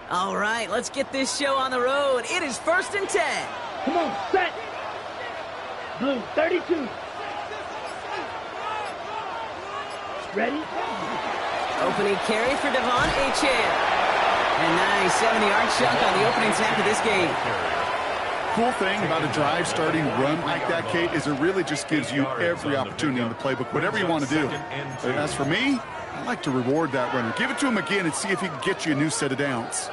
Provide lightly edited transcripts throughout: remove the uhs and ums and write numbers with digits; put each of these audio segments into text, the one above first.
All right, let's get this show on the road. It is 1st and 10. Come on, set. Blue, 32. Ready? Opening carry for Devon Achane. And nice 70-yard chunk on the opening snap of this game. Cool thing about a drive starting run like that, Kate, is it really just gives you every opportunity in the playbook, whatever you want to do. As for me, I like to reward that runner. Give it to him again and see if he can get you a new set of downs.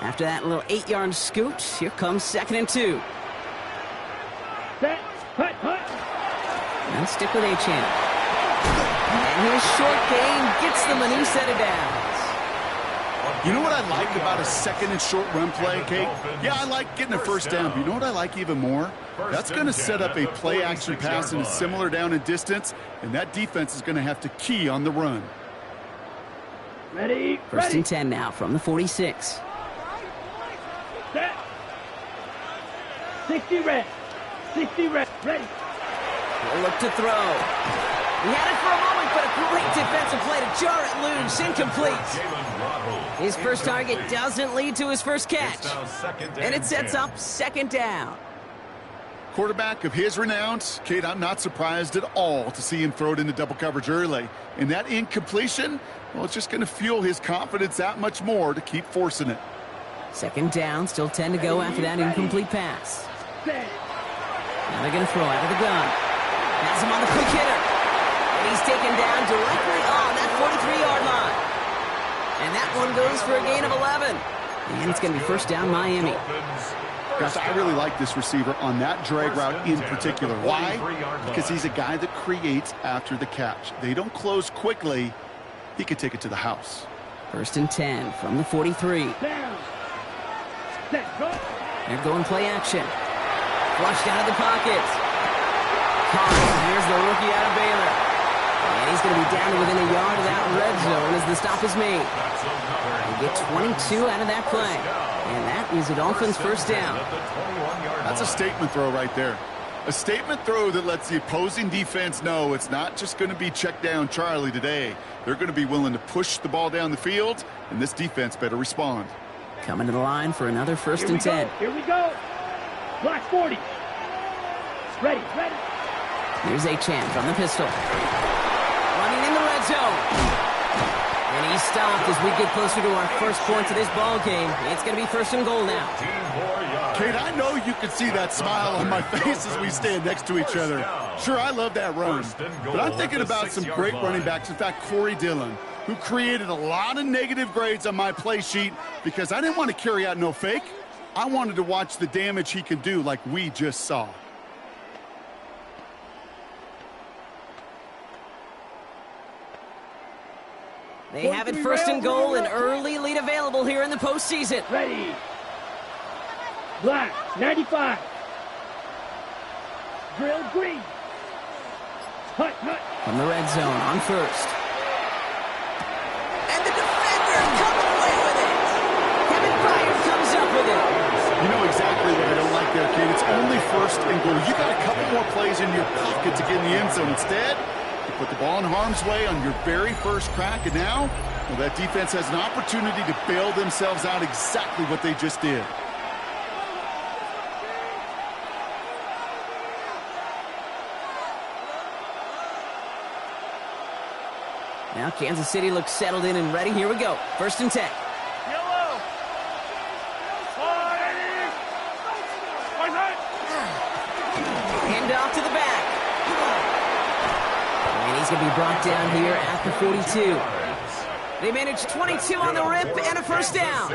After that little 8-yard scoot, here comes 2nd and 2. Set, hut, hut. And stick with Achane. And his short game gets them a new set of downs. You know what I like about a 2nd and short run play, Kate? Yeah, I like getting a first down, but you know what I like even more? That's going to set up a play-action pass in a similar down and distance, and that defense is going to have to key on the run. Ready? 1st and 10 now from the 46. Set. 60 red. 60 red. Ready. He'll look to throw. He had it for a moment, but a great defensive play to jar it loose. Incomplete. His first target doesn't lead to his first catch. And it sets up 2nd down. Quarterback of his renown, Kate, I'm not surprised at all to see him throw it into double coverage early. And that incompletion, well, it's just going to fuel his confidence that much more to keep forcing it. 2nd down, still 10 to go after that incomplete pass. Now they're going to throw out of the gun. Has him on the quick hitter. And he's taken down directly on that 43-yard line. And that one goes for a gain of 11. And it's going to be 1st down Miami. Gosh, I really like this receiver on that drag route in particular. Why? Because he's a guy that creates after the catch. They don't close quickly. He could take it to the house. 1st and 10 from the 43. They're going play action. Flushed out of the pocket. Here's the rookie out of Baylor. And he's going to be down to within a yard of that red zone as the stop is made. They get 22 out of that play. And that is a Dolphins 1st down. That's a statement throw right there. A statement throw that lets the opposing defense know it's not just going to be check down Charlie today. They're going to be willing to push the ball down the field, and this defense better respond. Coming to the line for another 1st and 10. Here we go. Block 40. Ready, ready. Here's Achane from the pistol. Running in the red zone. And he's stopped as we get closer to our first points of this ball game. It's going to be 1st and goal now. Kate, I know you can see that smile on my face as we stand next to each other. Sure, I love that run. But I'm thinking about some great running backs. In fact, Corey Dillon, who created a lot of negative grades on my play sheet because I didn't want to carry out no fake. I wanted to watch the damage he could do like we just saw. They have it 1st and goal, an early lead available here in the postseason. Ready. Black, 95. Drill green. Hut, hut. From the red zone on 1st. And the defender comes away with it. Kevin Byard comes up with it. You know exactly what I don't like there, Kate. It's only 1st and goal. You got a couple more plays in your pocket to get in the end zone. Instead, you put the ball in harm's way on your very first crack, and now, well, that defense has an opportunity to bail themselves out exactly what they just did. Now Kansas City looks settled in and ready. Here we go. 1st and 10. Yellow. Hand off to the back. And he's going to be brought down here at the 42. They managed 22 on the rip and a 1st down.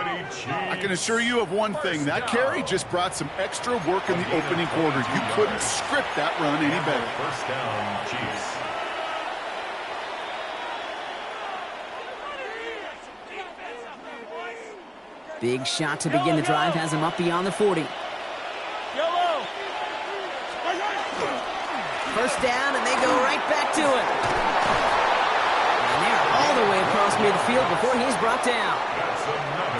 I can assure you of one thing. That carry just brought some extra work in the opening quarter. You couldn't script that run any better. 1st down, Chiefs. Big shot to begin the drive has him up beyond the 40. Yellow. 1st down, and they go right back to it. And they're all the way across midfield before he's brought down.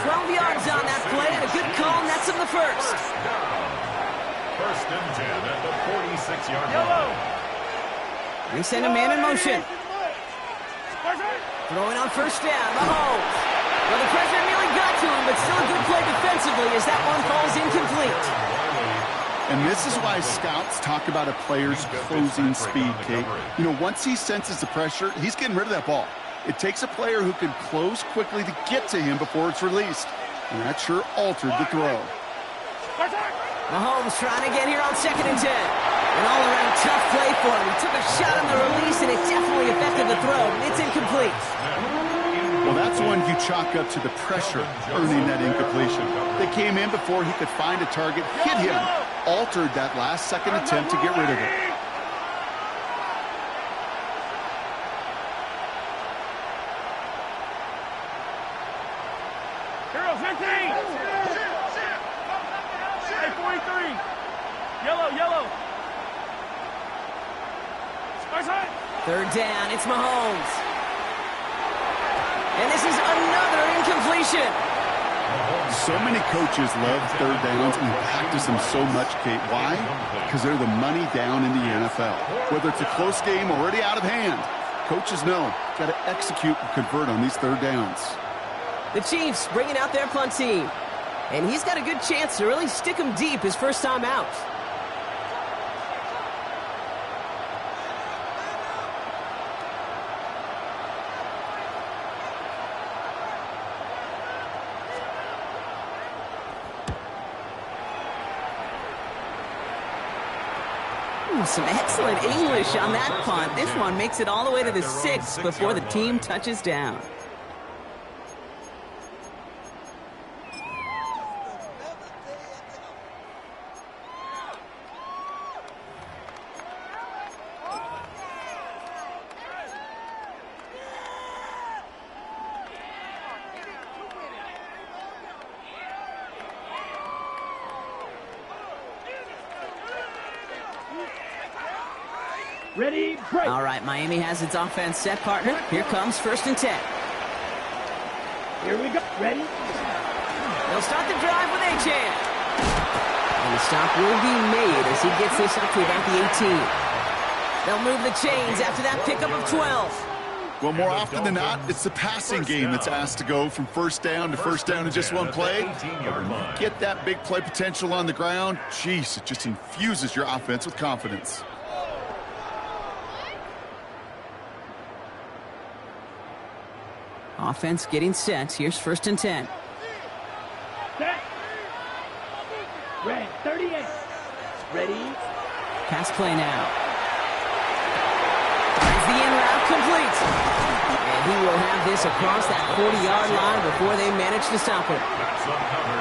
12 yards on that play, and a good call nets him the 1st. 1st and 10 at the 46-yard line. They send a man in motion. Throwing on first down, Mahomes. Well, the pressure nearly got to him, but still a good play defensively as that one falls incomplete. And this is why scouts talk about a player's closing speed, Kate. You know, once he senses the pressure, he's getting rid of that ball. It takes a player who can close quickly to get to him before it's released. And that sure altered the throw. Mahomes trying to get here on 2nd and 10. An all-around tough play for him. He took a shot on the release, and it definitely affected the throw. It's incomplete. Well, that's one you chalk up to the pressure earning that incompletion. They came in before he could find a target, hit him, altered that last-second attempt to get rid of it. Hero 15! Hey, 43! Yellow! 3rd down, it's Mahomes. And this is another incompletion. So many coaches love 3rd downs and practice them so much, Kate. Why? Because they're the money down in the NFL. Whether it's a close game already out of hand, coaches know got to execute and convert on these 3rd downs. The Chiefs bringing out their punt team. And he's got a good chance to really stick him deep his first time out. Some excellent English on that punt. This one makes it all the way to the 6 before the team touches down. Ready, break. All right, Miami has its offense set, partner. Here comes 1st and 10. Here we go. Ready? They'll start the drive with Achan. And the stop will be made as he gets this up to about the 18. They'll move the chains after that pickup of 12. Well, more often than not, it's the passing game that's asked to go from 1st down to 1st down in just one play. But when you get that big play potential on the ground, geez, it just infuses your offense with confidence. Offense getting set. Here's 1st and 10. Set. Red, 38. Ready? Pass play now. Finds the in route complete. And he will have this across that 40-yard line before they manage to stop it.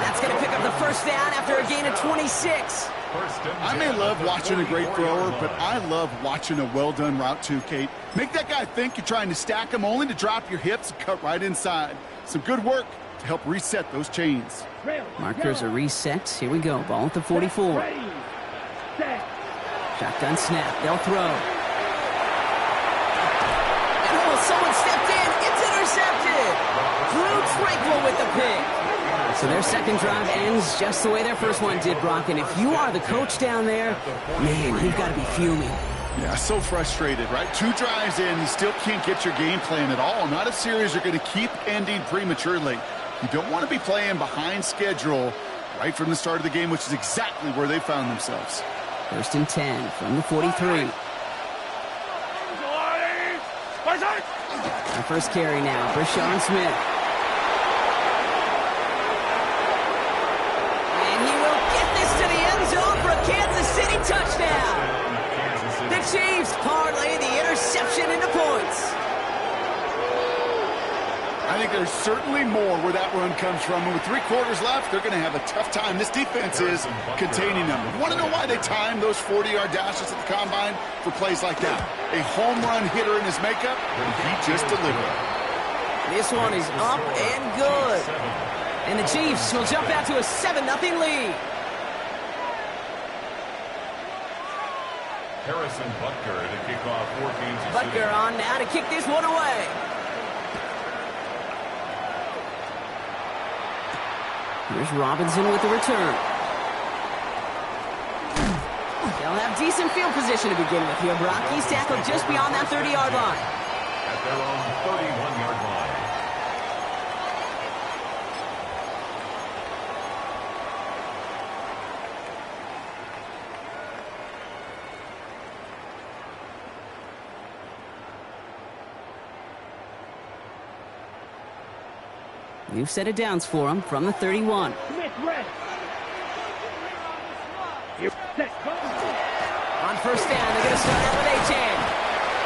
That's going to pick up the 1st down after a gain of 26. I may love watching a great thrower, but I love watching a well-done route too, Kate. Make that guy think you're trying to stack him only to drop your hips and cut right inside. Some good work to help reset those chains. Markers are reset. Here we go. Ball at the 44. Ready. Set. Shotgun snap. They'll throw. And oh, someone stepped in. It's intercepted. Drew Tranquil with the pick. So their second drive ends just the way their first one did, Brock. And if you are the coach down there, man, you've got to be fuming. Yeah, so frustrated, right? 2 drives in, you still can't get your game plan at all. Not a series you're going to keep ending prematurely. You don't want to be playing behind schedule right from the start of the game, which is exactly where they found themselves. 1st and 10 from the 43. Our first carry now, Brashard Smith. And he will get this to the end zone for a Kansas City touchdown. The Chiefs parlay the interception into points. I think there's certainly more where that run comes from. And with 3 quarters left, they're going to have a tough time. This defense is containing them. You want to know why they time those 40-yard dashes at the combine for plays like that? A home run hitter in his makeup, and he just delivered. This one is up and good. And the Chiefs will jump out to a 7-0 lead. Harrison Butker to kick off for Kansas City. Butker on now to kick this one away. Here's Robinson with the return. They'll They'll have decent field position to begin with here, Brock. He's tackled just beyond that 30-yard line. At their own 31-yard line. New set of downs for him from the 31. Smith ready. Here, set, go. On first down, they're going to start out with Achane.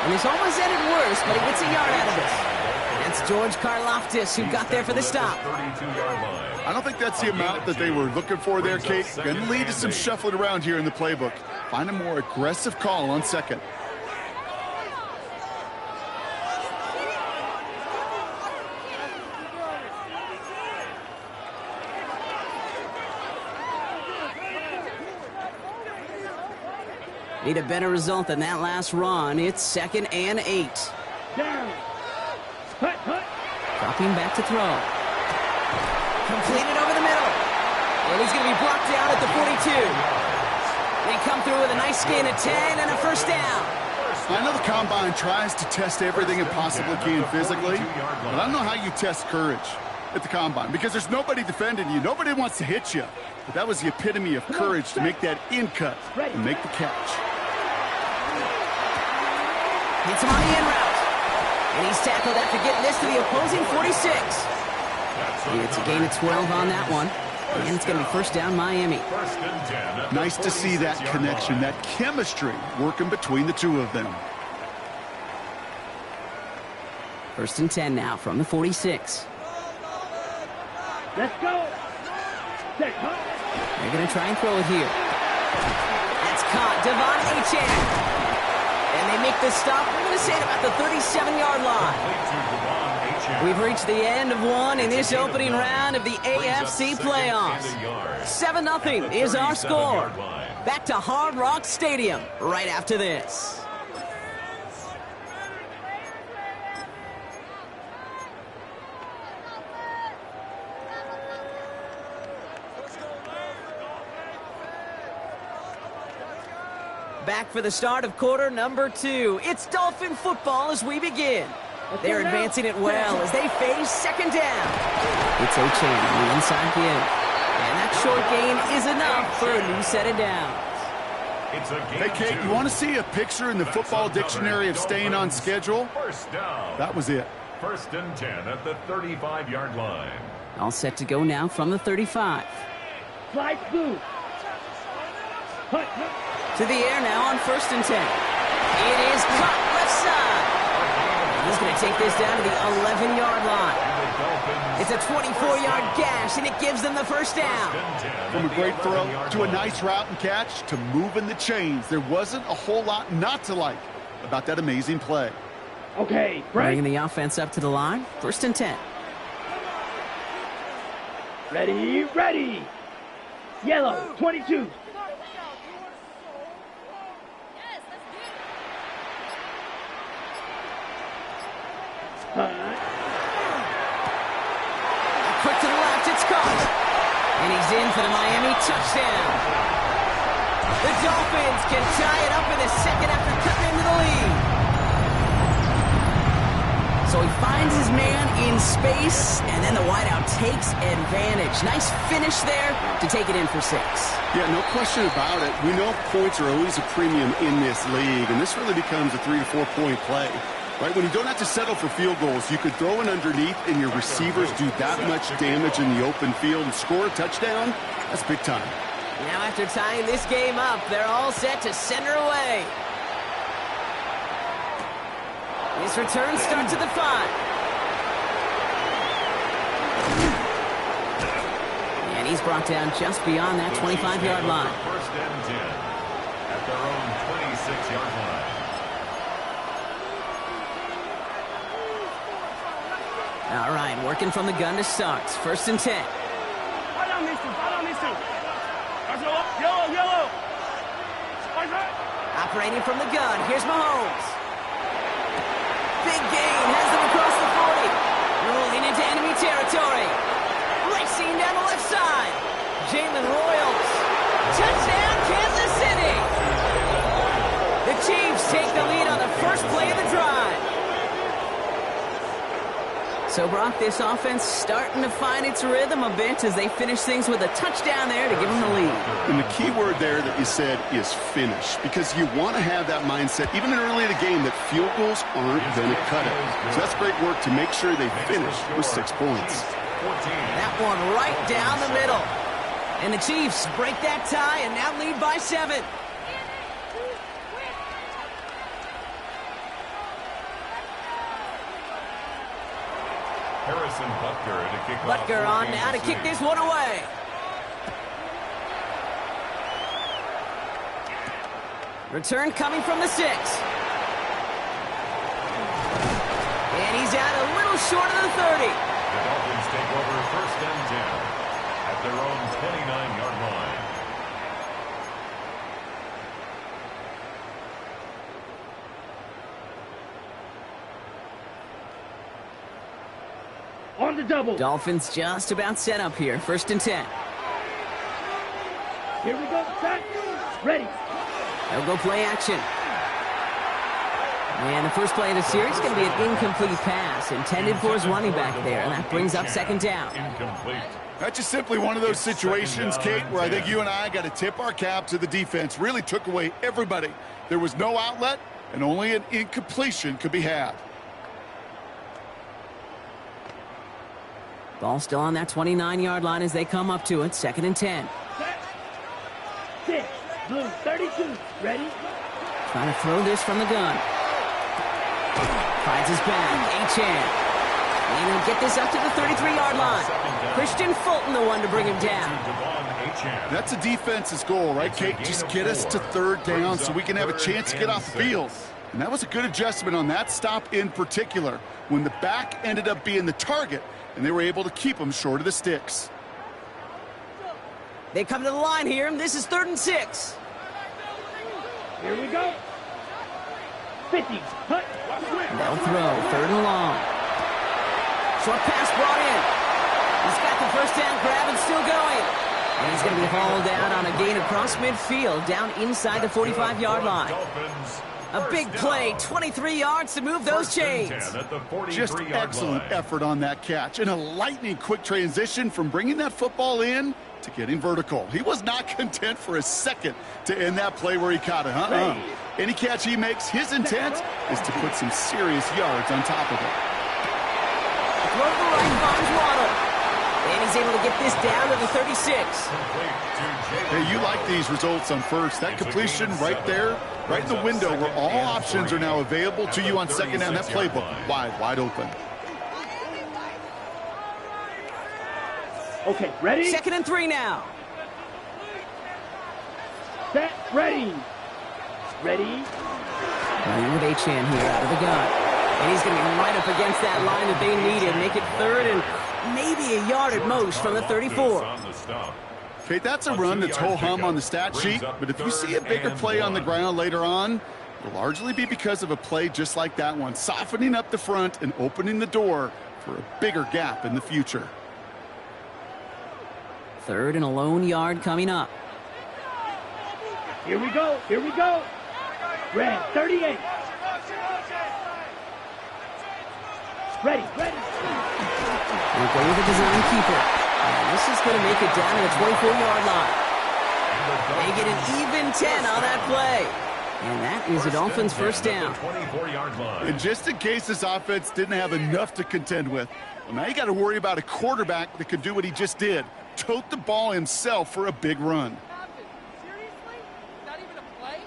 And this almost ended worse, but he gets a yard out of this. That's George Karlaftis who got there for the stop. 32-yard line. I don't think that's the amount that they were looking for there, Kate. Going to lead to some shuffling around here in the playbook. Find a more aggressive call on second. Need a better result than that last run. It's 2nd and 8. Down. Hut, hut. Dropping back to throw. Completed over the middle. And he's going to be blocked down at the 42. They come through with a nice gain of 10 and a first down. I know the Combine tries to test everything it possibly can physically, but I don't know how you test courage at the Combine because there's nobody defending you. Nobody wants to hit you. But that was the epitome of courage to make that in cut and make the catch. Hits him on the in route. And he's tackled after getting this to the opposing 46. It's a gain of 12 on that one. And it's going to be first down Miami. Nice to see that connection, that chemistry working between the two of them. 1st and 10 now from the 46. Let's go. Set, hut. They're going to try and throw it here. That's caught. Devon Achane. And they make the stop, we're going to say it about the 37-yard line. We've reached the end of one in this opening round of the AFC playoffs. 7-0 is our score. Back to Hard Rock Stadium right after this. Back for the start of quarter number 2. It's Dolphin football as we begin. They're advancing it well as they face second down. It's Achane on the inside give. And that short gain is enough for a new set of downs. Hey, Kate, you want to see a picture in the football dictionary of staying on schedule? That was it. 1st and 10 at the 35-yard line. All set to go now from the 35. Slide through. Hut, hut. To the air now on 1st and 10. It is caught left side. He's going to take this down to the 11-yard line. It's a 24-yard gash, and it gives them the first down. From a great throw to a nice route and catch to moving the chains, there wasn't a whole lot not to like about that amazing play. Okay, break. Bringing the offense up to the line. 1st and 10. Ready, ready. Yellow, 22. Quick to the left, it's caught. And he's in for the Miami touchdown. The Dolphins can tie it up in the second after cutting into the lead. So he finds his man in space, and then the wideout takes advantage. Nice finish there to take it in for 6. Yeah, no question about it. We know points are always a premium in this league, and this really becomes a 3 to 4 point play. Right, when you don't have to settle for field goals, you could throw it underneath and your receivers do that much damage in the open field and score a touchdown. That's big time. Now after tying this game up, they're all set to send her away. This return starts at the 5. And he's brought down just beyond that 25-yard line. 1st and 10 at their own 26-yard line. All right, working from the gun to start. 1st and 10. Operating from the gun. Here's Mahomes. Big gain. Has them across the 40. Rolling into enemy territory. Racing down the left side. Jalen Royals. Touchdown, Kansas City. Chiefs take the lead on the first play of the drive. So, Brock, this offense starting to find its rhythm a bit as they finish things with a touchdown there to give them the lead. And the key word there that you said is finish, because you want to have that mindset, even early in the game, that field goals aren't going to cut it. So that's great work to make sure they finish with 6 points. That one right down the middle. And the Chiefs break that tie and now lead by 7. Harrison Butker to kick off. Butker on now to kick this one away. Return coming from the 6. And he's out a little short of the 30. The Dolphins take over first and 10 at their own 29-yard line. On the double. Dolphins just about set up here. First and 10. Here we go. Set. Ready. They'll go play action. And the first play of the series is going to be an incomplete pass intended for his running back there. And that brings up second down. Incomplete. That's just simply one of those situations, Kate, where I think you and I got to tip our cap to the defense. Really took away everybody. There was no outlet, and only an incompletion could be had. Ball still on that 29-yard line as they come up to it. Second and 10. Set. 6. Blue 32. Ready. Trying to throw this from the gun. Finds his back. Achane. And he'll get this up to the 33-yard line. Christian Fulton, the one to bring him down. That's a defense's goal, right, Kate? Just get us to third down so we can have a chance to get off the field. And that was a good adjustment on that stop in particular, when the back ended up being the target, and they were able to keep him short of the sticks. They come to the line here, and this is 3rd and 6. Here we go. 50. Hut. They'll throw. 3rd and long. Short pass brought in. He's got the first down grab and still going. And he's going to be hauled out on a gain across midfield down inside the 45-yard line. A big play, 23 yards to move those chains. Just excellent effort on that catch. And a lightning-quick transition from bringing that football in to getting vertical. He was not content for a second to end that play where he caught it. Any catch he makes, his intent is to put some serious yards on top of it. Throw to the right, finds Waddle. And he's able to get this down to the 36. Hey, you like these results on first. That completion right there, right in the window where all options are now available to you on second down. That playbook wide open. Okay, ready? 2nd and 3 now. Set. Ready. Ready. Playing with Achane here out of the gun. And he's going to be right up against that line that they needed. Make it 3rd and maybe a yard at most from the 34. Okay, that's a run that's ho-hum on the stat sheet, but if you see a bigger play on the ground later on, it'll largely be because of a play just like that one, softening up the front and opening the door for a bigger gap in the future. 3rd and a lone yard coming up. Here we go. Here we go. Red 38. Ready. Ready. We'll go with the design keeper. And this is going to make it down to the 24-yard line. They get an even 10 on that play. And that is the Dolphins' first down. And just in case this offense didn't have enough to contend with, well, now you got to worry about a quarterback that could do what he just did. Tote the ball himself for a big run. Seriously? Not even a play?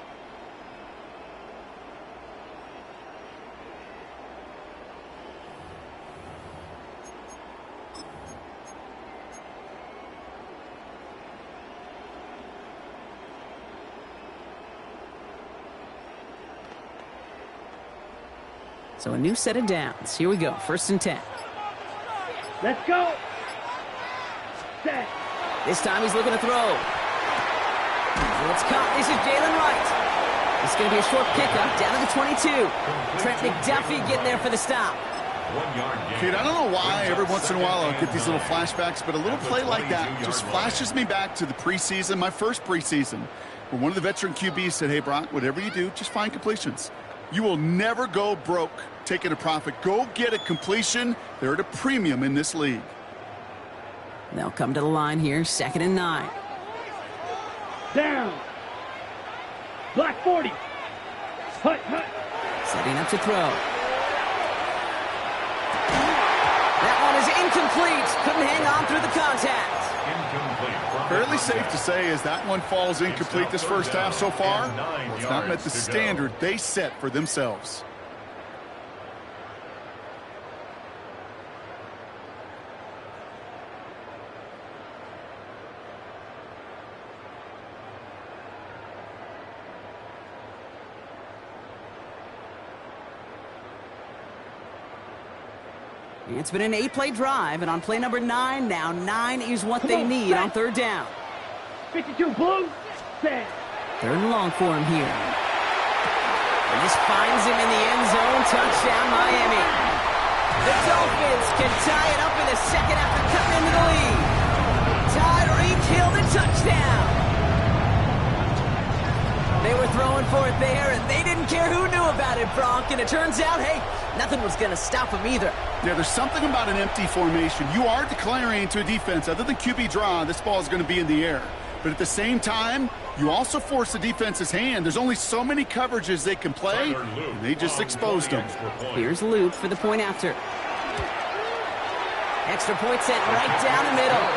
So a new set of downs. Here we go. 1st and 10. Let's go. Set. This time he's looking to throw. It's caught. This is Jalen Wright. It's going to be a short pickup down to the 22. Trent McDuffie getting there for the stop. Kid, I don't know why every once in a while I'll get these little flashbacks, but a little play like that just flashes me back to the preseason, my first preseason. where one of the veteran QBs said, hey, Brock, whatever you do, just find completions. You will never go broke taking a profit. Go get a completion. They're at a premium in this league. They'll come to the line here, 2nd and 9. Down. Black 40. Hut, hut. Setting up to throw. That one is incomplete. Couldn't hang on through the contact. Fairly safe to say as that one falls incomplete this first half so far. Well, it's not met the standard they set for themselves. It's been an 8-play drive, and on play number 9, now 9 is what they need on 3rd down. 52 blue. Set. 3rd and long for him here. And this finds him in the end zone. Touchdown, Miami. The Dolphins can tie it up in the second after cutting into the lead. Tyreek Hill, the touchdown. They were throwing for it there, and they didn't care who knew about it, Bronk. And it turns out, hey, nothing was going to stop them either. Yeah, there's something about an empty formation. You are declaring to a defense, other than QB draw, this ball is going to be in the air. But at the same time, you also force the defense's hand. There's only so many coverages they can play, and they just exposed them. Here's Luke for the point after. Extra point sent right down the middle.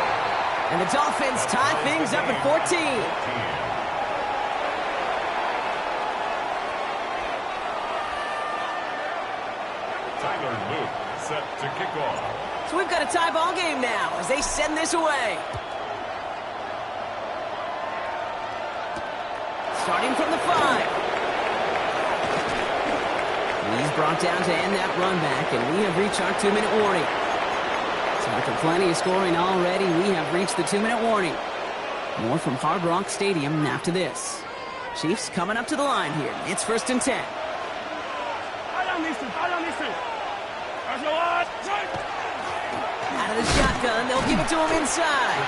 And the Dolphins tie things up at 14. Set to kick off. So we've got a tie ball game now as they send this away. Starting from the 5. He's brought down to end that run back, and we have reached our 2-minute warning. So after plenty of scoring already, we have reached the 2-minute warning. More from Hard Rock Stadium after this. Chiefs coming up to the line here. It's 1st and 10. Out of the shotgun, they'll give it to him inside.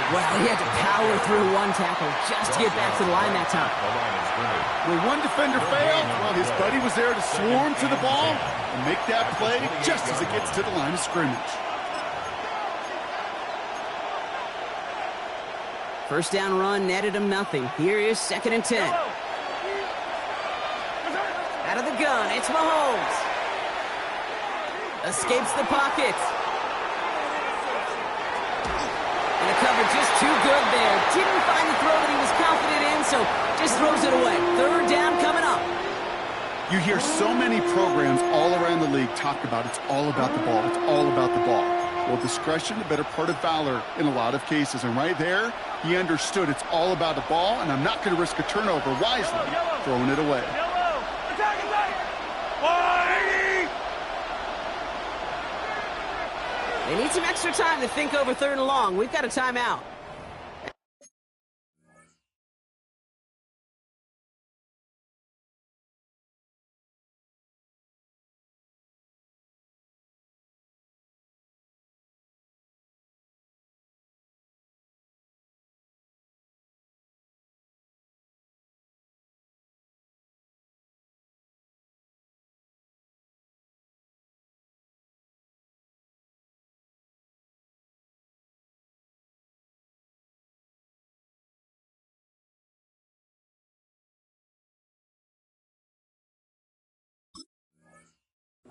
Well, he had to power through one tackle just to get back to the line that time. When one defender failed, well, his buddy was there to swarm to the ball and make that play just as it gets to the line of scrimmage. 1st down run netted him nothing. Here is 2nd and 10. Out of the gun, it's Mahomes. Escapes the pocket. And the coverage just too good there. Didn't find the throw that he was confident in, so just throws it away. 3rd down coming up. You hear so many programs all around the league talk about it's all about the ball. It's all about the ball. Well, discretion, the better part of valor in a lot of cases. And right there, he understood it's all about the ball, and I'm not going to risk a turnover wisely, throwing it away. They need some extra time to think over 3rd and long. We've got a timeout.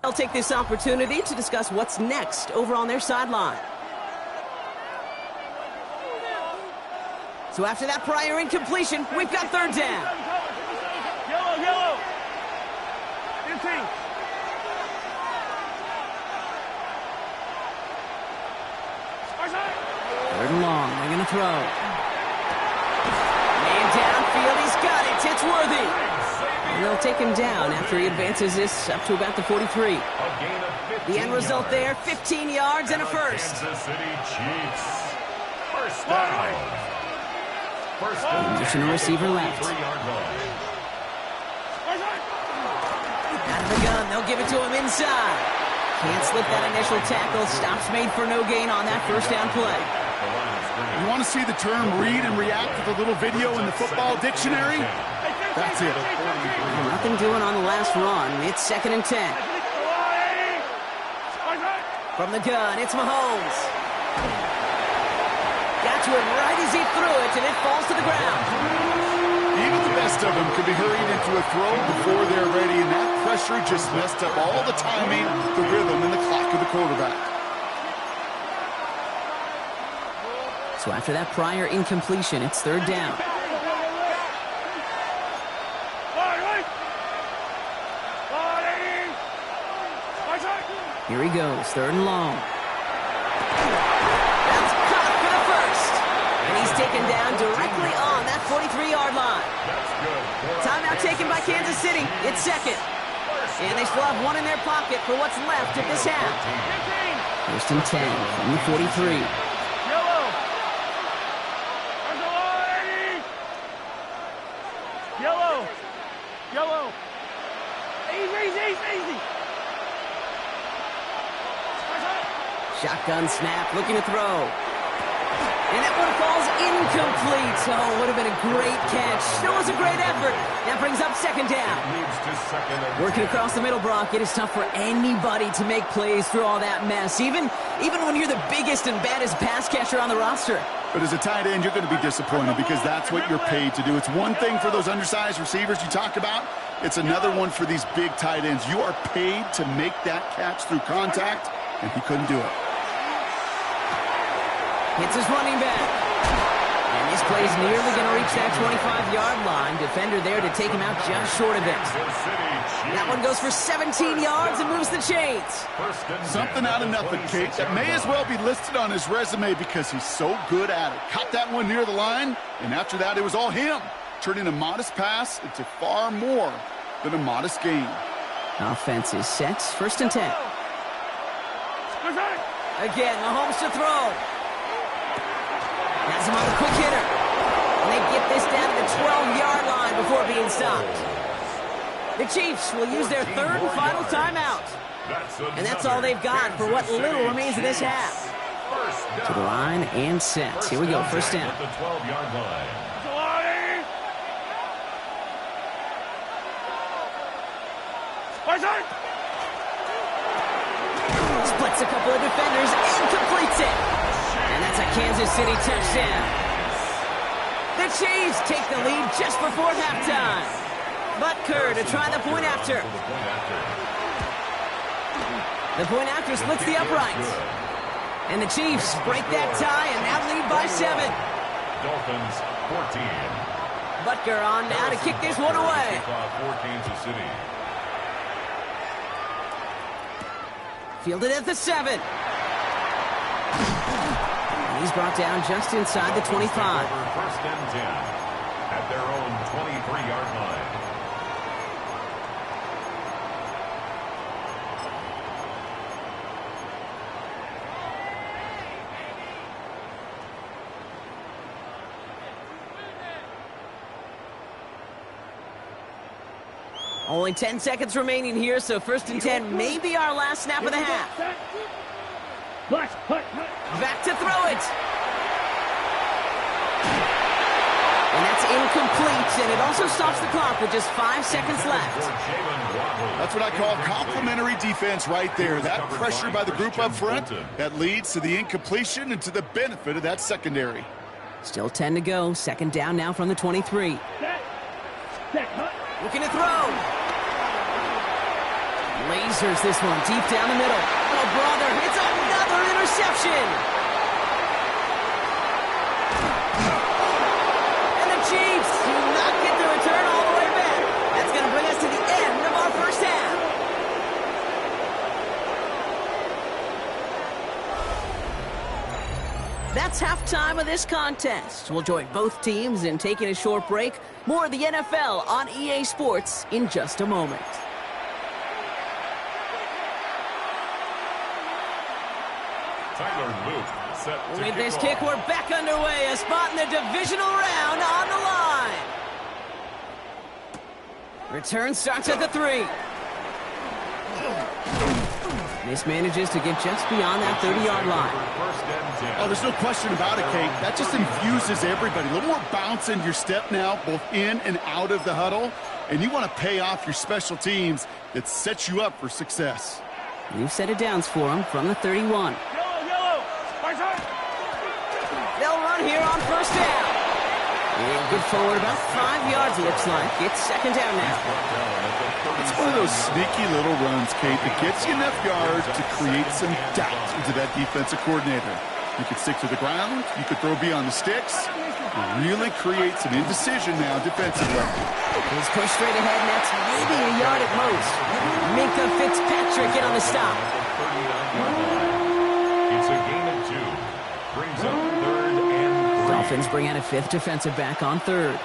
They'll take this opportunity to discuss what's next over on their sideline. So after that prior incompletion, we've got 3rd down. Yellow. 15. 3rd and long, they're going to throw. Man downfield, he's got it. It's Worthy. And they'll take him down after he advances this up to about the 43. The end result there, 15 yards and a first. Kansas City Chiefs. First down. Additional receiver left. Out of the gun, they'll give it to him inside. Can't slip that initial tackle. Stops made for no gain on that 1st down play. You want to see the term read and react with a little video in the football dictionary? That's it. Nothing doing on the last run. It's 2nd and 10. From the gun, it's Mahomes. Got to him right as he threw it, and it falls to the ground. Even the best of them could be hurried into a throw before they're ready, and that pressure just messed up all the timing, the rhythm, and the clock of the quarterback. So after that prior incompletion, it's 3rd down. Here he goes, 3rd and long. That's caught for the first. And he's taken down directly on that 43-yard line. Timeout taken by Kansas City. It's 2nd. And they still have one in their pocket for what's left of this half. 1st and 10 from the 43. Yellow. Easy. Shotgun snap, looking to throw. And that one falls incomplete. Oh, would have been a great catch. Still was a great effort. That brings up 2nd down. Working across the middle, Brock, it is tough for anybody to make plays through all that mess, even when you're the biggest and baddest pass catcher on the roster. But as a tight end, you're going to be disappointed because that's what you're paid to do. It's one thing for those undersized receivers you talk about. It's another one for these big tight ends. You are paid to make that catch through contact, and he couldn't do it. Hits his running back. And this play's nearly going to reach that 25-yard line. Defender there to take him out just short of it. That one goes for 17 yards and moves the chains. Something out of nothing, Kate, that may as well be listed on his resume because he's so good at it. Caught that one near the line, and after that, it was all him, turning a modest pass into far more than a modest gain. Offense is set. 1st and 10. Again, Mahomes to throw. Has him on the quick hitter. And they get this down to the 12-yard line before being stopped. The Chiefs will use their 3rd and final timeout. And that's all they've got for what little remains of this half. To the line and set. Here we go, 1st down. The 12-yard line. Splits a couple of defenders and completes it. And that's a Kansas City touchdown. The Chiefs take the lead just before halftime. Butker to try the point after. The point after splits the uprights. And the Chiefs break that tie and now lead by 7. Dolphins 14. Butker on now to kick this one away. For Kansas City. Fielded at the 7. And he's brought down just inside the 25. 1st and 10 at their own 23-yard line. Only 10 seconds remaining here, so 1st and 10 may be our last snap of the half. Back to throw it. And that's incomplete, and it also stops the clock with just 5 seconds left. That's what I call complimentary defense right there. That pressure by the group up front, that leads to the incompletion and to the benefit of that secondary. Still 10 to go. 2nd down now from the 23. Looking to throw. Lasers this one deep down the middle. Oh, brother, it's another interception. And the Chiefs do not get the return all the way back. That's going to bring us to the end of our 1st half. That's halftime of this contest. We'll join both teams in taking a short break. More of the NFL on EA Sports in just a moment. Tyler Luke set to With this off. kick, we're back underway. A spot in the divisional round on the line. Return starts at the 3. This manages to get just beyond that 30-yard line. Oh, there's no question about it, Kate. That just infuses everybody. A little more bounce in your step now, both in and out of the huddle. And you want to pay off your special teams that sets you up for success. New set of downs for them from the 31. Yellow. They'll run here on first down. Yeah, good forward, about 5 yards, it looks like. It's second down now. It's one of those sneaky little runs, Kate, that gets you enough yards to create some doubt into that defensive coordinator. You could stick to the ground. You could throw beyond the sticks. It really creates an indecision now defensively. He's pushed straight ahead, and that's maybe a yard at most. Minka Fitzpatrick in on the stop. It's a gain of 2. Brings up 3rd and 3. Dolphins bring out a 5th defensive back on 3rd.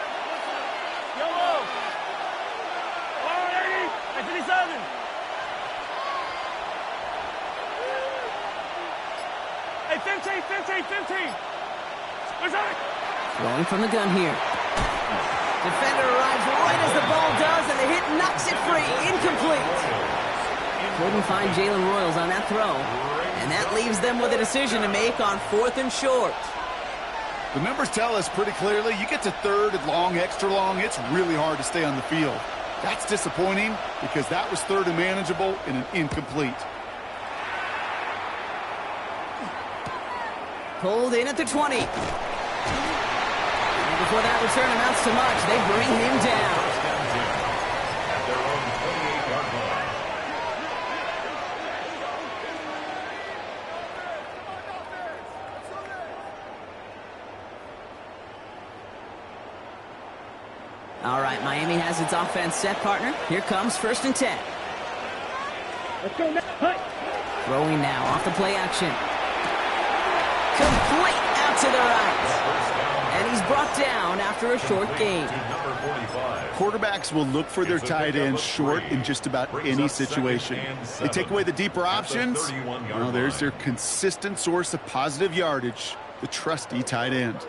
Yellow. 57. Hey, 15. Where's that? Throwing from the gun here. Defender arrives right as the ball does, and the hit knocks it free. Incomplete. Couldn't find Jalen Royals on that throw. And that leaves them with a decision to make on 4th and short. The numbers tell us pretty clearly, you get to 3rd and long, extra long, it's really hard to stay on the field. That's disappointing because that was 3rd and manageable and an incomplete. Pulled in at the 20. And before that return amounts to much, they bring him down. At their own 28-yard line. All right, Miami has its offense set, partner. Here comes 1st and 10. Let's go now. Hut. Throwing now off the play action. Complete out to the right. And he's brought down after a short gain. Quarterbacks will look for their tight end short in just about any situation. They take away the deeper options. Well, there's their consistent source of positive yardage, the trusty tight end.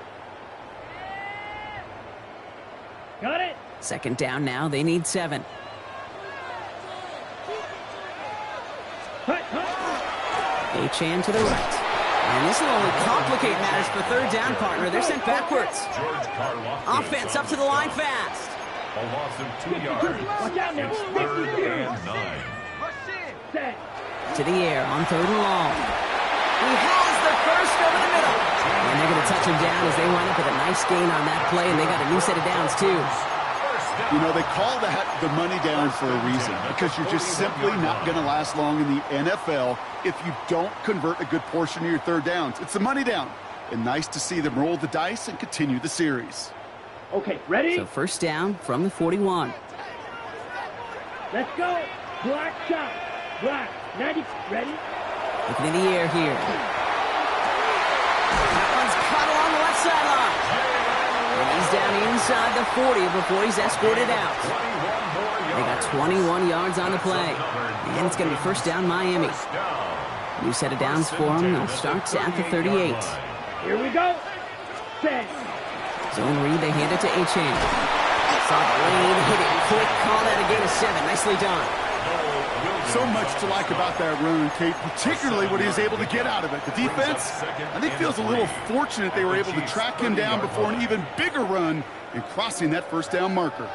Got it. Second down now. They need 7. Hut. Achane to the right. And this will only complicate matters for 3rd down, partner. They're sent backwards. Offense up to the line fast. A loss of 2 yards. Watch out now. It's 3rd and 9. Set. To the air on 3rd and long. He has the first over the middle. And they're going to touch him down as they wind up with a nice gain on that play, and they got a new set of downs, too. You know, they call that the money down for a reason, because you're just simply not going to last long in the NFL if you don't convert a good portion of your 3rd downs. It's the money down. And nice to see them roll the dice and continue the series. Okay, ready? So 1st down from the 41. Let's go. Black shot. Black. 90. Ready? Looking in the air here. That one's caught along the left sideline. And he's down inside the 40 before he's escorted out. They got 21 yards on the play. And it's going to be 1st down Miami. New set of downs for him. They'll start at the 38. Here we go. Set. Zone read, they hand it to Achane. Saw the lane, hit it quick, call that a gain of 7. Nicely done. So much to like about that run, Kate, particularly what he was able to get out of it. The defense, I think, feels a little fortunate they were able to track him down before an even bigger run and crossing that 1st down marker.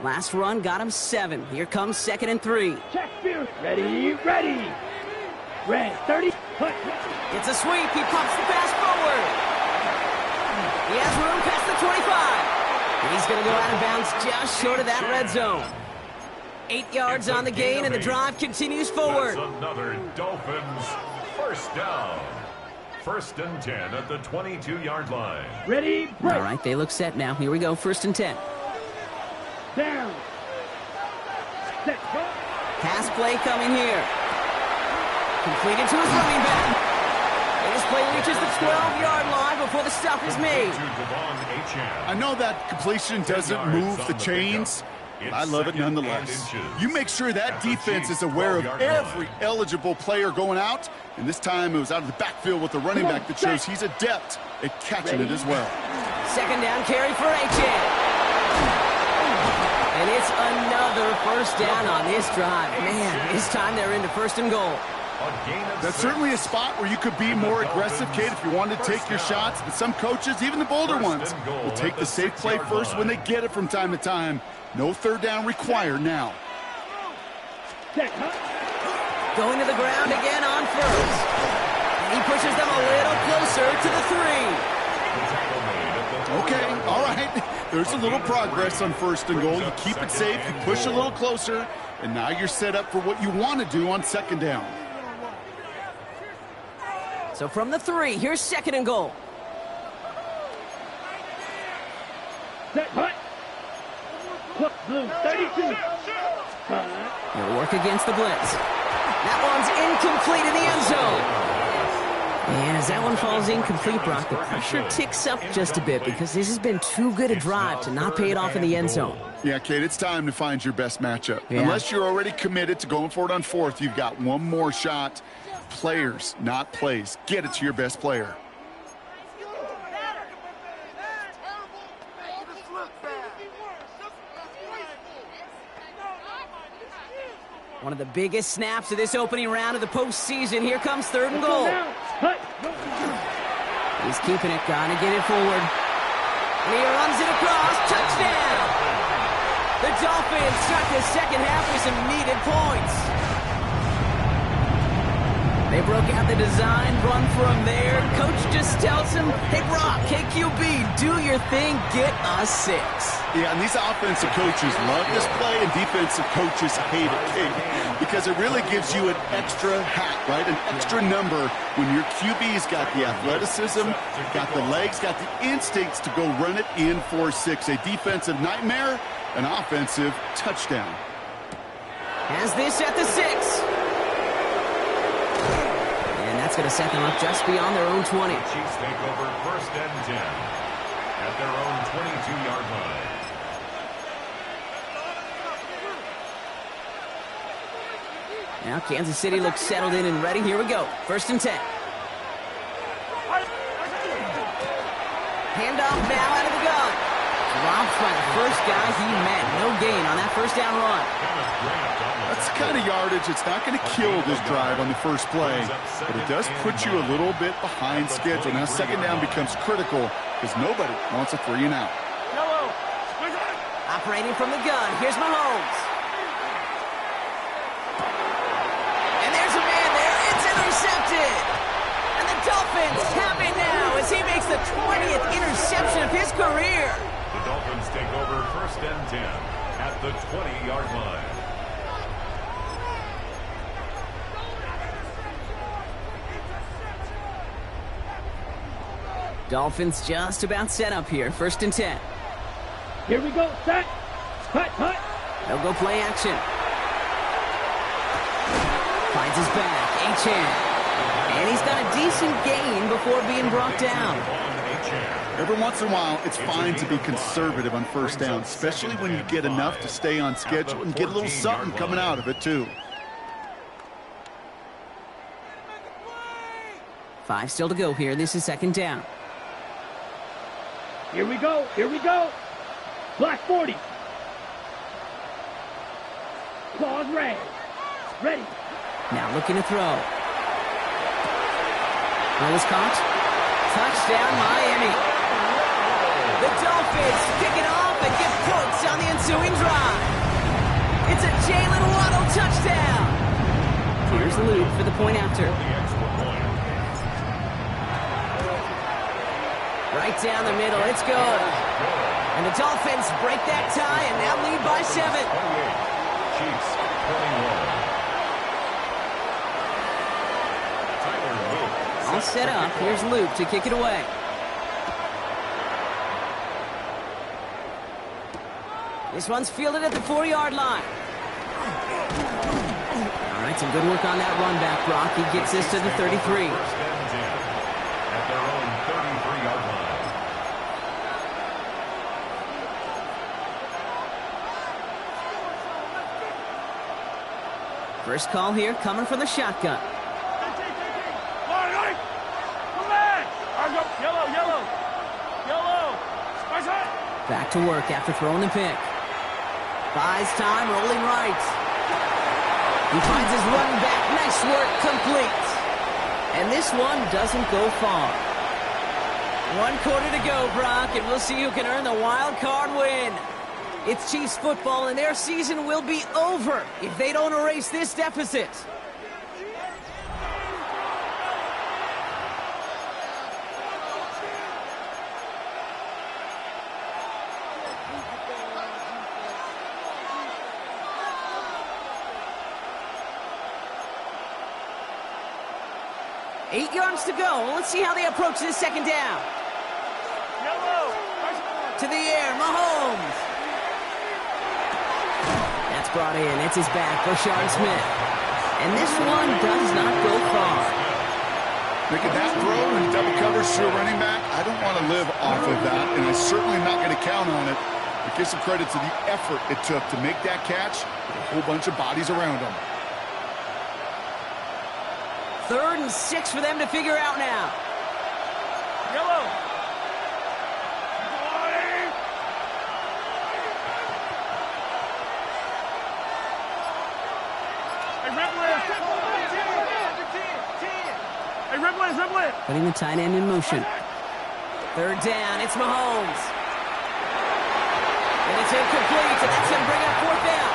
Last run got him 7. Here comes 2nd and 3. Check Spears. Ready. Red. 30. Hut. It's a sweep. He pumps the pass forward. He has room past the 25. And he's going to go out of bounds just short of that red zone. 8 yards on the gain, and the drive continues forward. That's another Dolphins 1st down. 1st and 10 at the 22-yard line. Ready. Break. All right, they look set now. Here we go, 1st and 10. Down. Set. Go. Pass play coming here. Completed to his running back. And this play reaches the 12-yard line before the stop is made. I know that completion doesn't move the chains, I love it nonetheless. You make sure that defense is aware of every eligible player going out, and this time it was out of the backfield with the running back that shows he's adept at catching it as well. Second down carry for HN. And it's another first down on this drive. Man, this time they're into first and goal. That's certainly a spot where you could be more aggressive, Kate, if you wanted to take your shots. But some coaches, even the bolder ones, will take the safe play first when they get it from time to time. No third down required now. Going to the ground again on first. And he pushes them a little closer to the 3. Okay, all right. There's a little progress on first and goal. You keep it safe, you push a little closer, and now you're set up for what you want to do on second down. So from the 3, here's second and goal. Set, hut. Blue, 32. He'll work against the blitz. That one's incomplete in the end zone. And as that one falls incomplete, Brock, the pressure ticks up just a bit because this has been too good a drive to not pay it off in the end zone. Yeah, Kate, it's time to find your best matchup. Yeah. Unless you're already committed to going for it on fourth, you've got one more shot. Players, not plays. Get it to your best player. One of the biggest snaps of this opening round of the postseason. Here comes third and goal. He's keeping it, gonna get it forward. And he runs it across. Touchdown! The Dolphins start the second half with some needed points. They broke out the design run from there. Coach just tells him, hey, Brock, KQB, do your thing, get us 6. Yeah, and these offensive coaches love this play, and defensive coaches hate it, Kate, because it really gives you an extra hat, right? An extra number when your QB's got the athleticism, got the legs, got the instincts to go run it in for 6. A defensive nightmare, an offensive touchdown. Has this at the 6. That's going to set them up just beyond their own 20. Chiefs take over first and 10 at their own 22-yard line. Now Kansas City looks settled in and ready. Here we go. First and 10. Handoff now out of the gun. Drops by the first guy he met. No gain on that first down run. That's the kind of yardage it's not going to kill this drive on the first play, but it does put you a little bit behind schedule. Now second down becomes critical because nobody wants a 3 and out. Operating from the gun, here's Mahomes. And there's a man there, it's intercepted. And the Dolphins have it now as he makes the 20th interception of his career. The Dolphins take over first and 10 at the 20-yard line. Dolphins just about set up here. First and 10. Here we go. Set. Hut, hut. They'll go play action. Finds his back. HN. And he's got a decent gain before being brought down. Every once in a while, it's fine to be conservative on first down, especially when you get enough to stay on schedule and get a little something coming out of it, too. 5 still to go here. This is second down. Here we go. Here we go. Black 40. Claws raised. Ready. Now looking to throw. Ball is caught. Touchdown, Miami. The Dolphins pick it off and get points on the ensuing drive. It's a Jalen Waddle touchdown. Here's Luke for the point after. Right down the middle, it's good. And the Dolphins break that tie and now lead by 7. Chiefs, 21. All set up, here's Luke to kick it away. This one's fielded at the 4-yard line. All right, some good work on that run back, Brock. He gets this to the 33. At their own 33-yard line. First call here coming from the shotgun. Back to work after throwing the pick. Buys time, rolling right. He finds his running back. Nice work, complete. And this one doesn't go far. 1 quarter to go, Brock, and we'll see who can earn the wild card win. It's Chiefs football, and their season will be over if they don't erase this deficit. Eight yards to go. Let's see how they approach this second down. To the air, Mahomes. That's brought in. It's his back, Rashard Smith. And this one does not go far. Making that throw and double coverage to a running back, I don't want to live off of that, and I'm certainly not going to count on it. But give some credit to the effort it took to make that catch with a whole bunch of bodies around him. 3rd and 6 for them to figure out now. Yellow. Hey, Red. Putting the tight end in motion. 3rd down, it's Mahomes. And it's incomplete, and that's going to bring up 4th down.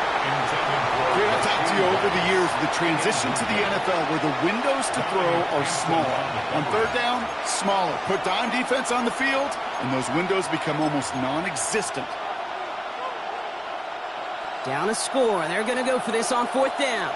Great, I've talked to you over the years, the transition to the NFL where the windows to throw are smaller. On 3rd down, smaller. Put dime defense on the field, and those windows become almost non-existent. Down a score. They're going to go for this on 4th down.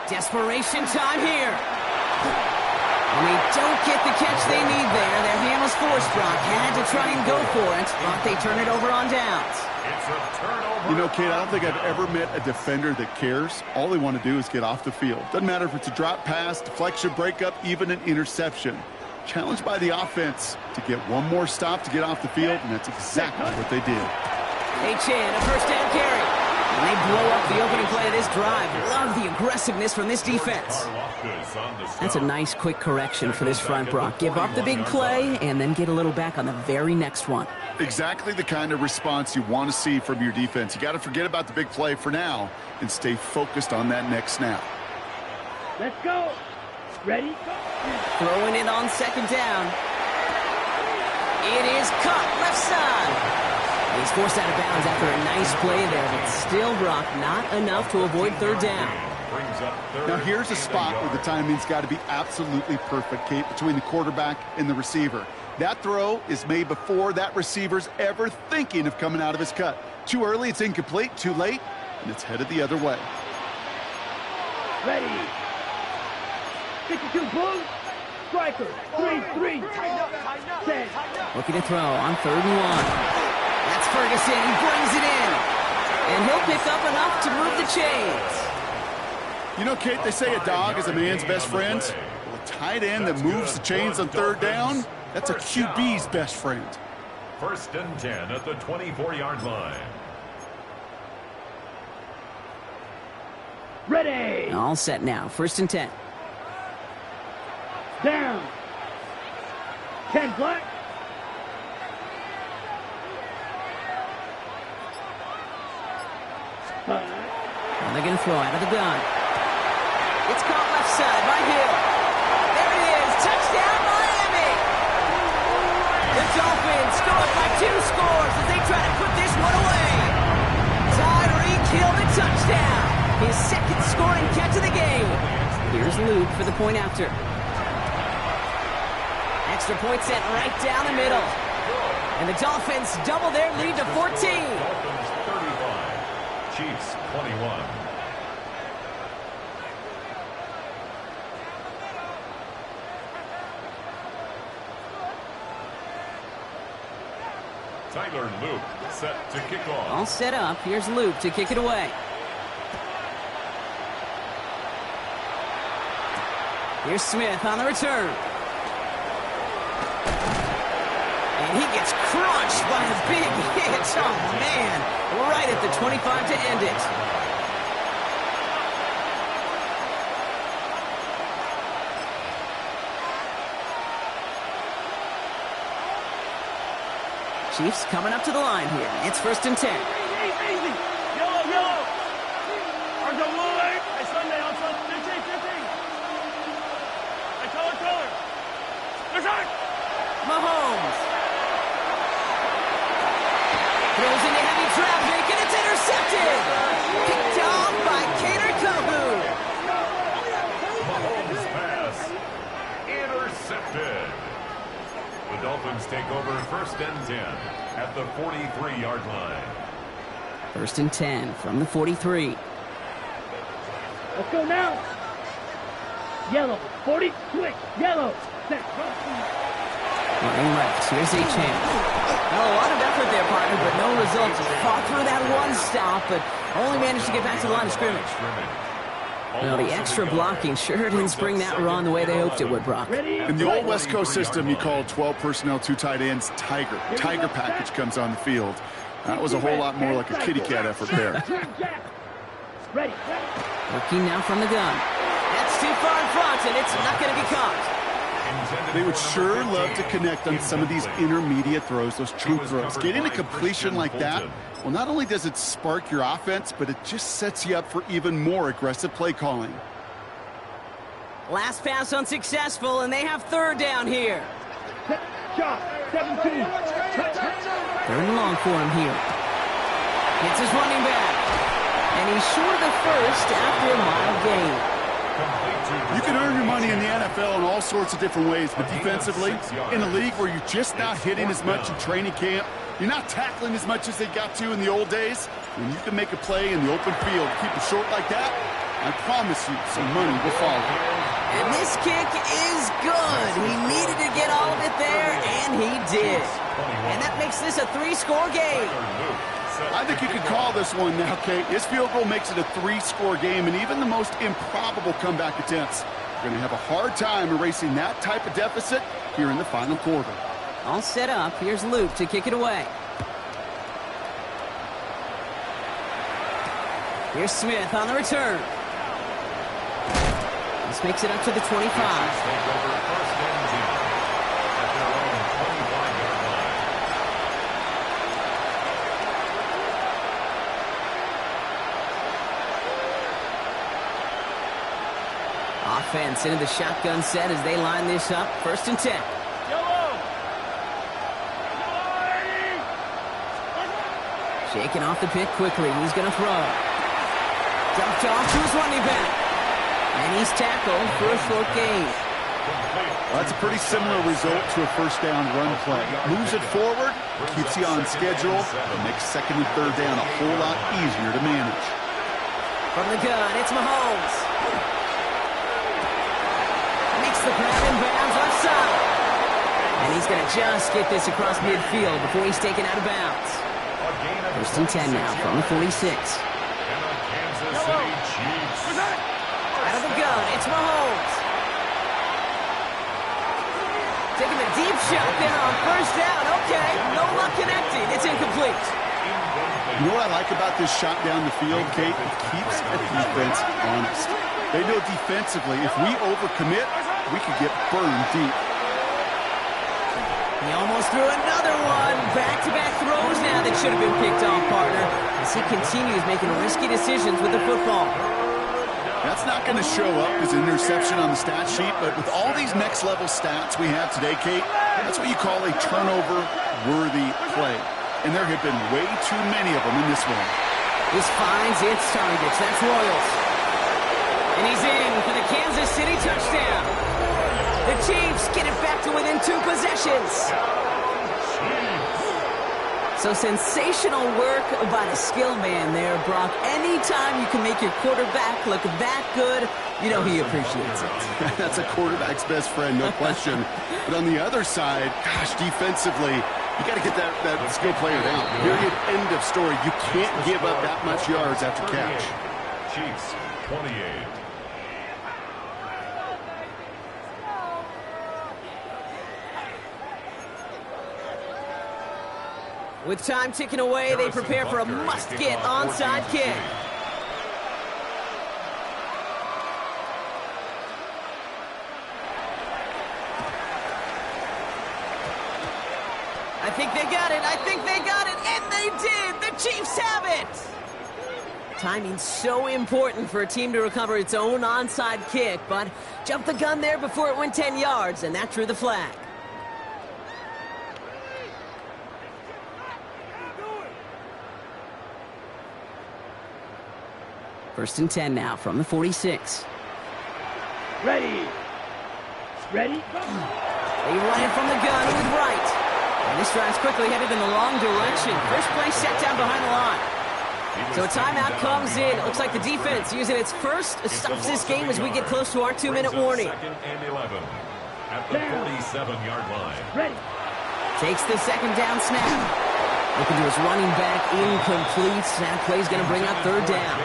Desperation time here. And they don't get the catch they need there. Their hand was forced, Brock. Had to try and go for it, but they turn it over on downs. It's a turnover. You know, Kate, I don't think I've ever met a defender that cares. All they want to do is get off the field. Doesn't matter if it's a drop pass, deflection, breakup, even an interception. Challenged by the offense to get one more stop to get off the field, and that's exactly what they did. Chan, a first down carry. And they blow up the opening play of this drive. Love the aggressiveness from this defense. That's a nice quick correction for this front, Brock. Give up the big play and then get a little back on the very next one. Exactly the kind of response you want to see from your defense. You got to forget about the big play for now and stay focused on that next snap. Let's go. Ready? Go. Throwing it on 2nd down. It is caught left side. He's forced out of bounds after a nice play there, but still, Brock, not enough to avoid 3rd down. Now here's a spot where the timing's got to be absolutely perfect, Kate, between the quarterback and the receiver. That throw is made before that receiver's ever thinking of coming out of his cut. Too early, it's incomplete. Too late, and it's headed the other way. Ready. 52 Bulls. Striker. 3-3. Set. Looking to throw on 3rd and 1. That's Ferguson. He brings it in. And he'll pick up enough to move the chains. You know, Kate, they say a dog is a man's best friend. Well, a tight end that moves the chains on 3rd down, that's a QB's best friend. 1st and 10 at the 24-yard line. Ready. All set now. 1st and 10. Down. 10 black. And they're going to throw out of the gun. It's caught left side by Hill. There it is. Touchdown, Miami. The Dolphins score by 2 scores as they try to put this one away. Tyreek Hill, the touchdown. His 2nd scoring catch of the game. Here's Luke for the point after. Extra point sent right down the middle. And the Dolphins double their lead to 14. Dolphins 35, Chiefs 21. Tyler Luke set to kick off. All set up. Here's Luke to kick it away. Here's Smith on the return. And he gets crunched by a big hit. Oh, man. Right at the 25 to end it. Chiefs coming up to the line here. It's 1st and 10. Easy. Yellow. Orange on blue, I Sunday on Sunday. 15. I color. There's Art. Mahomes. Throws into heavy traffic, and it's intercepted. Picked off by Kader Kohu. Mahomes pass intercepted. The Dolphins take over 1st and 10 at the 43-yard line. 1st and 10 from the 43. Let's go now. Yellow. 40. Switch. Yellow. Set. Running left. Here's Achane. A lot of effort there, partner, but no results. Fought through that one stop, but only managed to get back to the line of scrimmage. Well, the extra blocking sure didn't spring that run the way they hoped it would, Brock. In the old West Coast system, you called 12 personnel, 2 tight ends, Tiger. Tiger package comes on the field. That was a whole lot more like a kitty cat effort there. Ready. Working now from the gun. That's too far in front, and it's not going to be caught. They would sure love to connect on some of these intermediate throws, those chunk throws. Getting a completion like that, well, not only does it spark your offense, but it just sets you up for even more aggressive play calling. Last pass unsuccessful, and they have 3rd down here. Shot. 17. 3rd and long for him here. It's his running back. And he's short of the first after a mile gain. You can earn your money in the NFL in all sorts of different ways, but defensively, in a league where you're just not hitting as much in training camp, you're not tackling as much as they got to in the old days, when you can make a play in the open field, keep it short like that, I promise you some money will follow. And this kick is good. He needed to get all of it there, and he did. And that makes this a 3-score game. I think you could call this one now, Kate. This field goal makes it a 3-score game, and even the most improbable comeback attempts are going to have a hard time erasing that type of deficit here in the final quarter. All set up. Here's Luke to kick it away. Here's Smith on the return. This makes it up to the 25. Offense into the shotgun set as they line this up. 1st and 10. Shaking off the pick quickly. He's going to throw. Dumped off to his running back. And he's tackled for a short gain. Well, that's a pretty similar result to a 1st down run play. Moves it forward, keeps you on schedule, and makes 2nd and 3rd down a whole lot easier to manage. From the gun, it's Mahomes. The grab in bounds left side. And he's going to just get this across midfield before he's taken out of bounds. 1st and 10 now from the 46. Out of the gun, it's Mahomes. Taking the deep shot there on 1st down. Okay, no luck connecting. It's incomplete. You know what I like about this shot down the field, Kate? It keeps the defense honest. They know defensively, if we overcommit, we could get burned deep. He almost threw another one. Back-to-back throws now that should have been picked off, partner, as he continues making risky decisions with the football. That's not going to show up as an interception on the stat sheet, but with all these next-level stats we have today, Kate, that's what you call a turnover-worthy play. And there have been way too many of them in this one. This finds its targets. That's Royals. And he's in for the Kansas City touchdown. The Chiefs get it back to within 2 possessions. So sensational work by the skill man there, Brock. Anytime you can make your quarterback look that good, you know he appreciates it. That's a quarterback's best friend, no question. But on the other side, gosh, defensively, You got to get that skill player down. Period. End of story. You can't give up that much yards after catch. Chiefs, 28. With time ticking away, they prepare for a must-get onside kick. I think they got it. I think they got it. And they did. The Chiefs have it. Timing's so important for a team to recover its own onside kick, but jumped the gun there before it went 10 yards, and that drew the flag. First and 10 now from the 46. Ready. Ready. Go. They run it from the gun with right. And this drive's quickly headed in the wrong direction. First play set down behind the line. So a timeout comes in. It looks like the defense using its first stops this game as we get close to our 2-minute warning. Second and 11 at the 47-yard line. Ready. Takes the second down snap. Looking to his running back, incomplete. That play's going to bring up third down.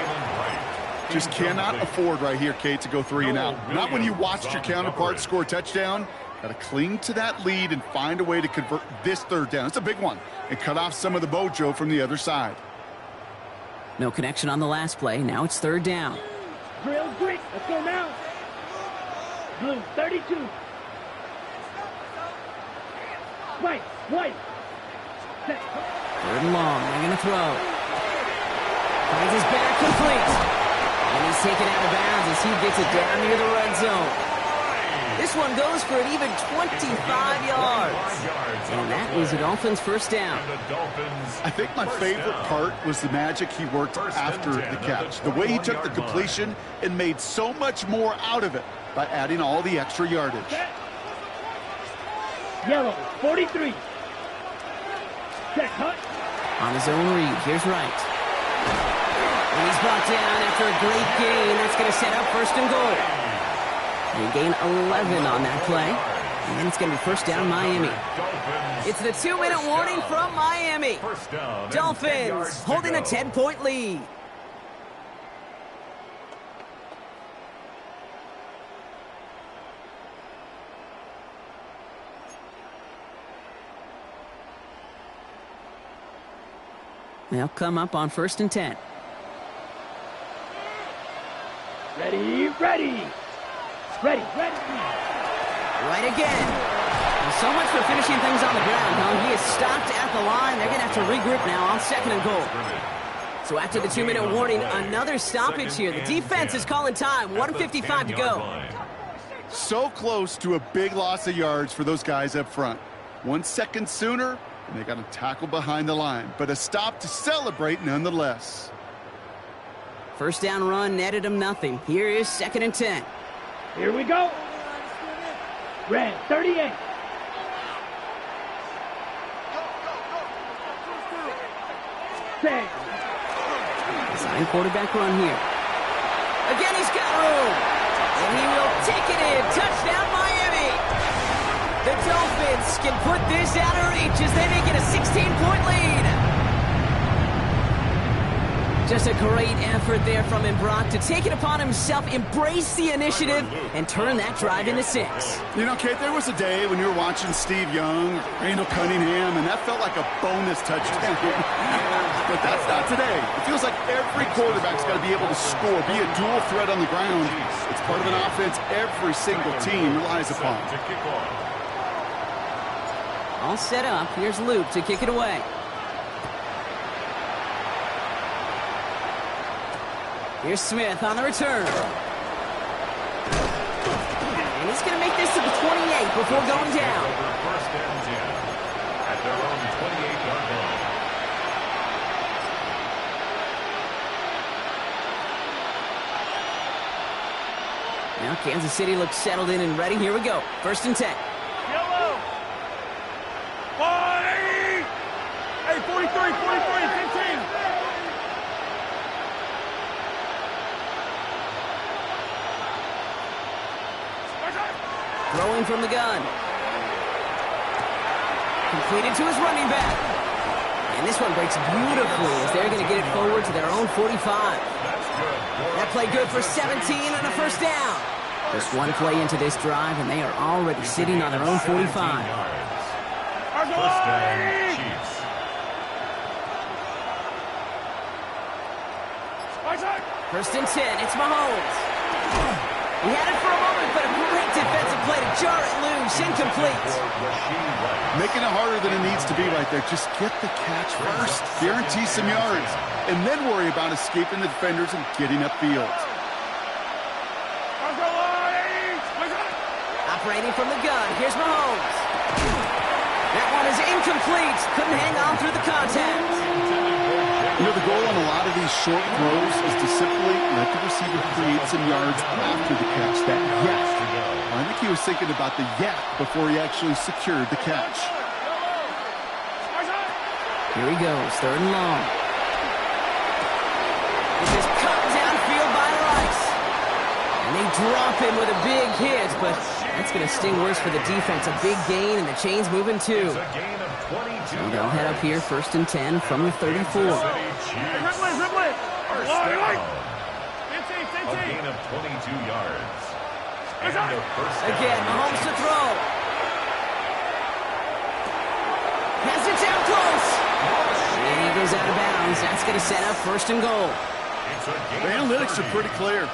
Just cannot afford right here, Kate, to go 3 and out. Not when you watched your counterpart score a touchdown. Got to cling to that lead and find a way to convert this third down. It's a big one. And cut off some of the mojo from the other side. No connection on the last play. Now it's third down. Drill Greek. Let's go now. Blue 32. White. Set. Third and long. They're going to throw. Finds his back complete. And he's taken out of bounds as he gets it down near the red zone. This one goes for an even 25 yards. And that is a Dolphins first down. I think my favorite part was the magic he worked after the catch. The way he took the completion and made so much more out of it by adding all the extra yardage. Yellow 43. Check hut. On his own read, here's Wright. And he's brought down after a great gain. That's going to set up first and goal. They gain 11 on that play. And then it's going to be first down Miami. It's the 2-minute warning from Miami. Dolphins holding a 10-point lead. They'll come up on first and 10. Ready. Right again. Well, so much for finishing things on the ground, huh? He is stopped at the line. They're going to have to regroup now on second and goal. So after the 2-minute warning, another stoppage here. The defense is calling time. 1:55 to go. So close to a big loss of yards for those guys up front. 1 second sooner, and they got to tackle behind the line. But a stop to celebrate nonetheless. First down run netted him nothing. Here is second and 10. Here we go. Red 38. Say. Design quarterback run here. Again, he's got room. And he will take it in. Touchdown, Miami. The Dolphins can put this out of reach as they make it a 16-point lead. Just a great effort there from Brock to take it upon himself, embrace the initiative, and turn that drive into 6. You know, Kate, there was a day when you were watching Steve Young, Randall Cunningham, and that felt like a bonus touchdown. But that's not today. It feels like every quarterback's got to be able to score, be a dual threat on the ground. It's part of an offense every single team relies upon. All set up. Here's Luke to kick it away. Here's Smith on the return. And he's going to make this to the 28 before going down. First and 10 at their own 28-yard line. Now Kansas City looks settled in and ready. Here we go. First and 10. Yellow. 40. Hey, 43, 15. Throwing from the gun. Completed to his running back. And this one breaks beautifully as they're going to get it forward to their own 45. That play good for 17 and a first down. Just one play into this drive, and they are already sitting on their own 45. First down, Chiefs. First and 10, it's Mahomes. He had it for a moment, but a great defensive play to jar it loose, incomplete. Making it harder than it needs to be right there. Just get the catch first. Guarantee some yards. And then worry about escaping the defenders and getting upfield. Operating from the gun, here's Mahomes. That one is incomplete. Couldn't hang on through the contact. You know, the goal on a lot of these short throws is to simply let the receiver create some yards after the catch. That yak. I think he was thinking about the yak before he actually secured the catch. Here he goes, third and long. This is cut downfield by Rice. And they drop him with a big hit, but that's going to sting worse for the defense. A big gain, and the chain's moving too. So they'll head up here, first and 10 from the 34. A gain of 22 yards. And a first down. Again, Mahomes to throw. Has it down close. And he goes out of bounds. That's going to set up first and goal. The analytics are pretty clear.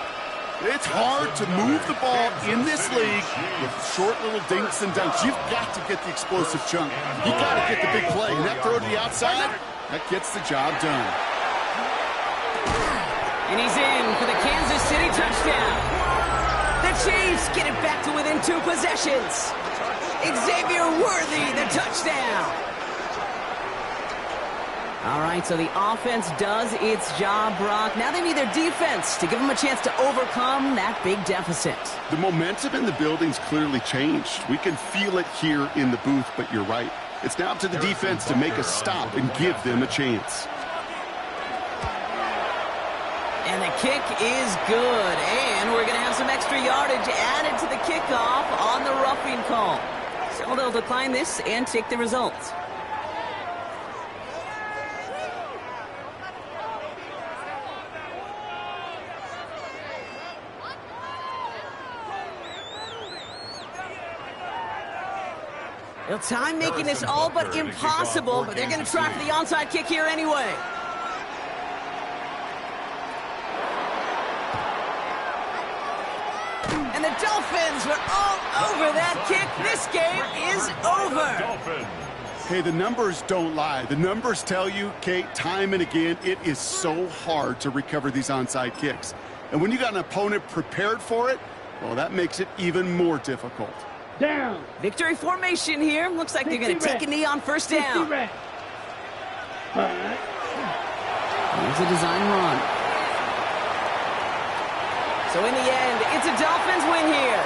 It's hard to move the ball in this league with short little dinks and dunks. You've got to get the explosive chunk. You've got to get the big play. And that throw to the outside, that gets the job done. And he's in for the Kansas City touchdown. The Chiefs get it back to within 2 possessions. Xavier Worthy, the touchdown. All right, so the offense does its job, Brock. Now they need their defense to give them a chance to overcome that big deficit. The momentum in the building's clearly changed. We can feel it here in the booth, but you're right. It's now up to the defense to make a stop and give them a chance. And the kick is good. And we're going to have some extra yardage added to the kickoff on the roughing call. So they'll decline this and take the results. Well, time making this all but impossible, but they're going to try for the onside kick here anyway. And the Dolphins were all over that kick. This game is over. Hey, the numbers don't lie. The numbers tell you, Kate, time and again, it is so hard to recover these onside kicks. And when you got an opponent prepared for it, well, that makes it even more difficult. Down. Victory formation here. Looks like they're going to take a knee on first down. Here's a design run. So in the end, it's a Dolphins win here.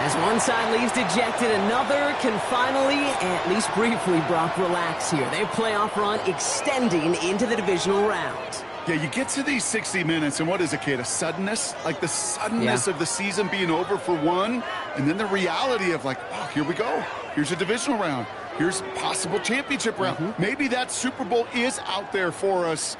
As one side leaves dejected, another can finally, at least briefly, Brock, relax here. Their playoff run extending into the divisional round. Yeah, you get to these 60 minutes, and what is it, Kate? A suddenness? Like the suddenness of the season being over for one, and then the reality of like, oh, here we go. Here's a divisional round. Here's a possible championship round. Maybe that Super Bowl is out there for us,